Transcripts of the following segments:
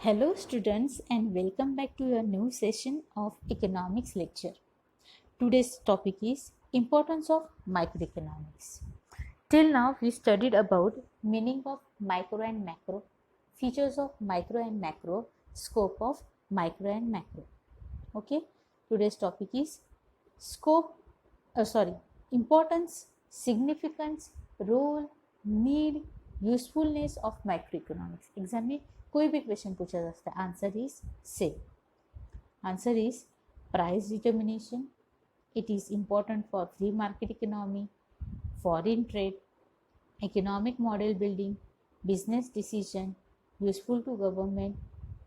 Hello students and welcome back to your new session of economics lecture. Today's topic is importance of microeconomics. Till now we studied about meaning of micro and macro, features of micro and macro, scope of micro and macro. Okay, today's topic is scope importance, significance, role, need, usefulness of microeconomics. Exam में कोई भी question पूछा जा सकता है. Answer is same. Answer is price determination. It is important for free market economy, foreign trade, economic model building, business decision, useful to government,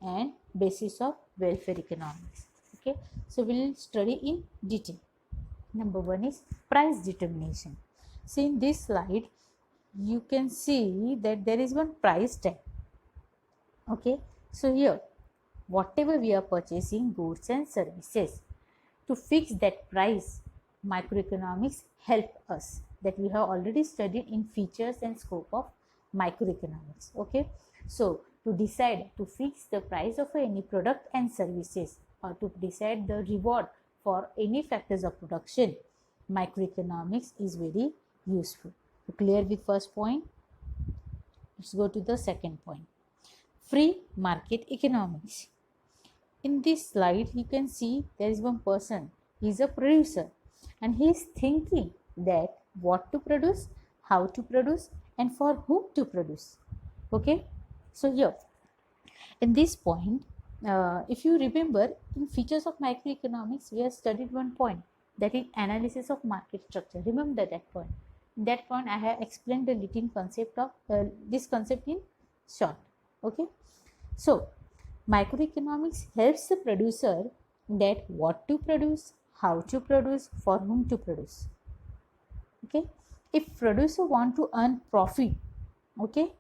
and basis of welfare economics. Okay, so we will study in detail. Number one is price determination. See in this slide, you can see that there is one price tag. Okay, so here whatever we are purchasing goods and services, to fix that price, microeconomics help us, that we have already studied in features and scope of microeconomics. Okay, so to decide to fix the price of any product and services, or to decide the reward for any factors of production, microeconomics is very useful. So clear with first point? Let's go to the second point. Free market economics. In this slide you can see there is one person. He is a producer and he is thinking that what to produce, how to produce, and for whom to produce. Okay, so here in this point, if you remember, in features of microeconomics we have studied one point, that is analysis of market structure. Remember that point. In that point I have explained the little concept of this concept in short. Okay, so microeconomics helps the producer that what to produce, how to produce, for whom to produce. Okay, if producer want to earn profit, okay,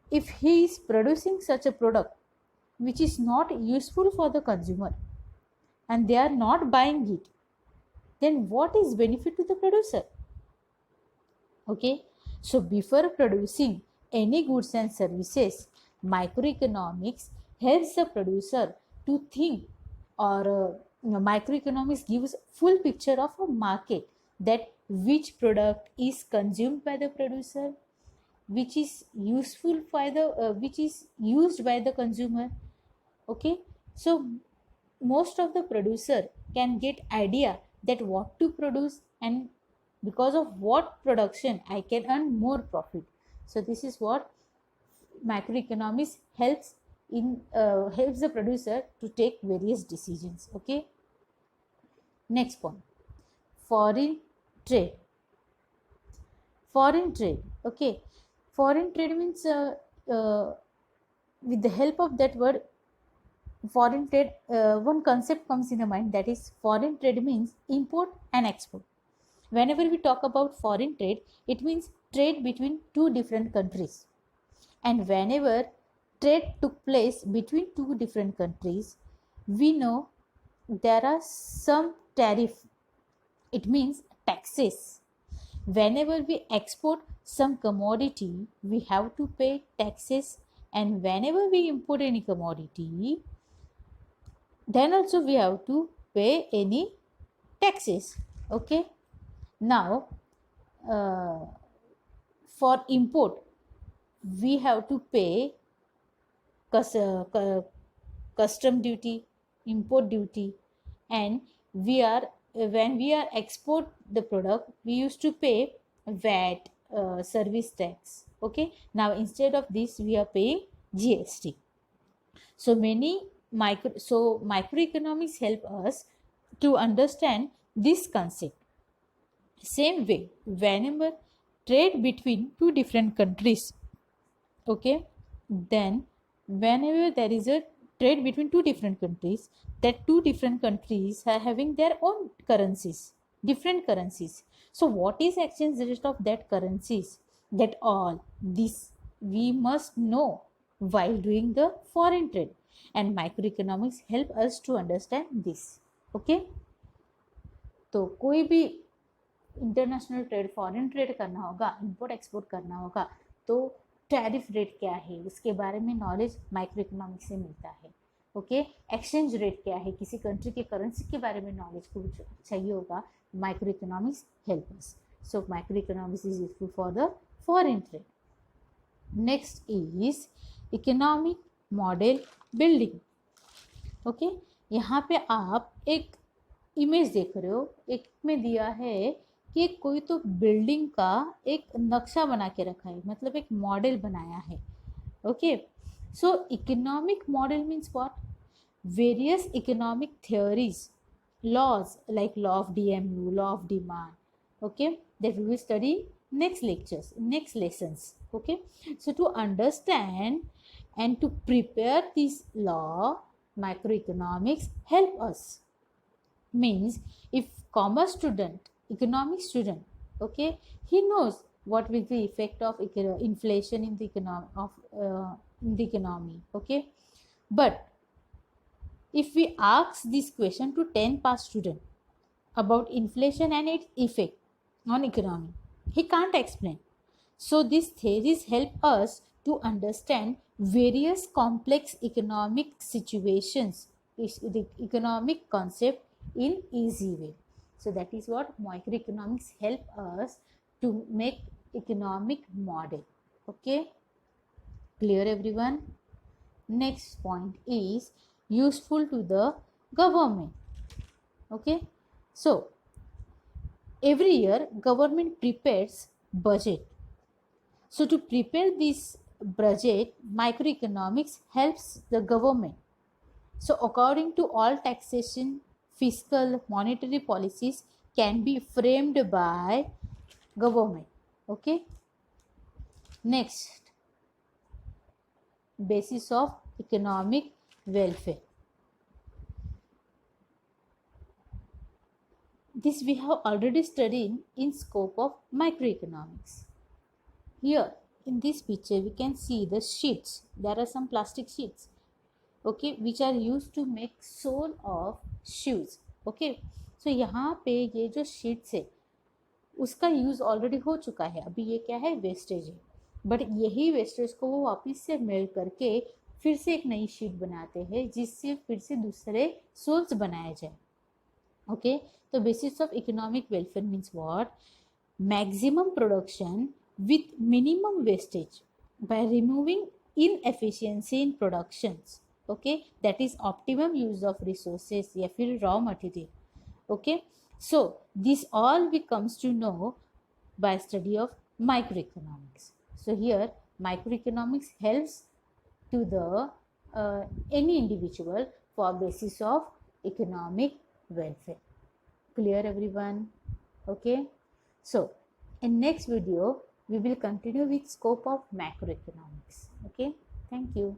if he is producing such a product which is not useful for the consumer and they are not buying it, then what is benefit to the producer? Okay, so before producing any goods and services, microeconomics helps the producer to think, or microeconomics gives full picture of a market, that which product is consumed by the producer, which is useful by the which is used by the consumer. Okay, so most of the producer can get idea that what to produce, and because of what production I can earn more profit. So this is what macroeconomics helps in helps the producer to take various decisions. Okay, next point, foreign trade. Foreign trade. Okay, foreign trade means with the help of that word foreign trade, one concept comes in the mind, that is foreign trade means import and export. Whenever we talk about foreign trade, it means trade between two different countries. And whenever trade took place between two different countries, we know there are some tariff. It means taxes. Whenever we export some commodity, we have to pay taxes, and whenever we import any commodity, then also we have to pay any taxes. Okay, now for import we have to pay custom duty, import duty, and we are when we are export the product, we used to pay VAT, service tax. Okay, now instead of this we are paying GST. So microeconomics help us to understand this concept. Same way, whenever trade between two different countries, okay, then whenever there is a trade between two different countries, that two different countries are having their own currencies, different currencies. So what is exchange rate of that currencies? That all this we must know while doing the foreign trade, and microeconomics help us to understand this. Okay, तो कोई भी international trade, foreign trade करना होगा, import export करना होगा, तो tariff rate क्या है उसके बारे में नॉलेज माइक्रो इकोनॉमिक्स से मिलता है। ओके, एक्सचेंज रेट क्या है, किसी कंट्री के करेंसी के बारे में नॉलेज कुछ चाहिए होगा, micro economics help us. So micro economics is useful for the foreign trade. Next is economic model building. Okay, यहाँ पे आप एक इमेज देख रहे हो, एक में दिया है कि कोई तो बिल्डिंग का एक नक्शा बना के रखा है, मतलब एक मॉडल बनाया है। Okay, so economic model means what, various economic theories, laws like law of DMU, law of demand, okay, that we will study next lectures, next lessons. Okay, so to understand and to prepare this law, microeconomics help us. Means if commerce student, economic student, okay, he knows what will be effect of inflation in the economy, okay. But if we ask this question to 10 past student about inflation and its effect on economy, he can't explain. So these theories help us to understand various complex economic situations, the economic concept in easy way. So that is what microeconomics help us to make economic model. Okay, clear everyone? Next point is useful to the government. Okay, so every year government prepares budget. So to prepare this budget, microeconomics helps the government. So according to all taxation, fiscal, monetary policies can be framed by government. Okay, next, basis of economic welfare. This we have already studied in scope of microeconomics. Here in this picture we can see the sheets. There are some plastic sheets, okay, which are used to make sole of shoes. Okay, so यहाँ पे ये जो sheets है उसका use already हो चुका है, अभी ये क्या है, वेस्टेज है, बट यही वेस्टेज को वो वापस से मेल्ट करके फिर से एक नई शीट बनाते हैं जिससे फिर से दूसरे सोल्स बनाए जाए। ओके, तो basis of economic welfare means what, maximum production with minimum wastage by removing inefficiency in productions. Okay, that is optimum use of resources या फिर raw material. Okay, so this all we comes to know by study of microeconomics. So here microeconomics helps to the any individual for basis of economic welfare. Clear everyone? Okay, so in next video we will continue with scope of macroeconomics. Okay, thank you.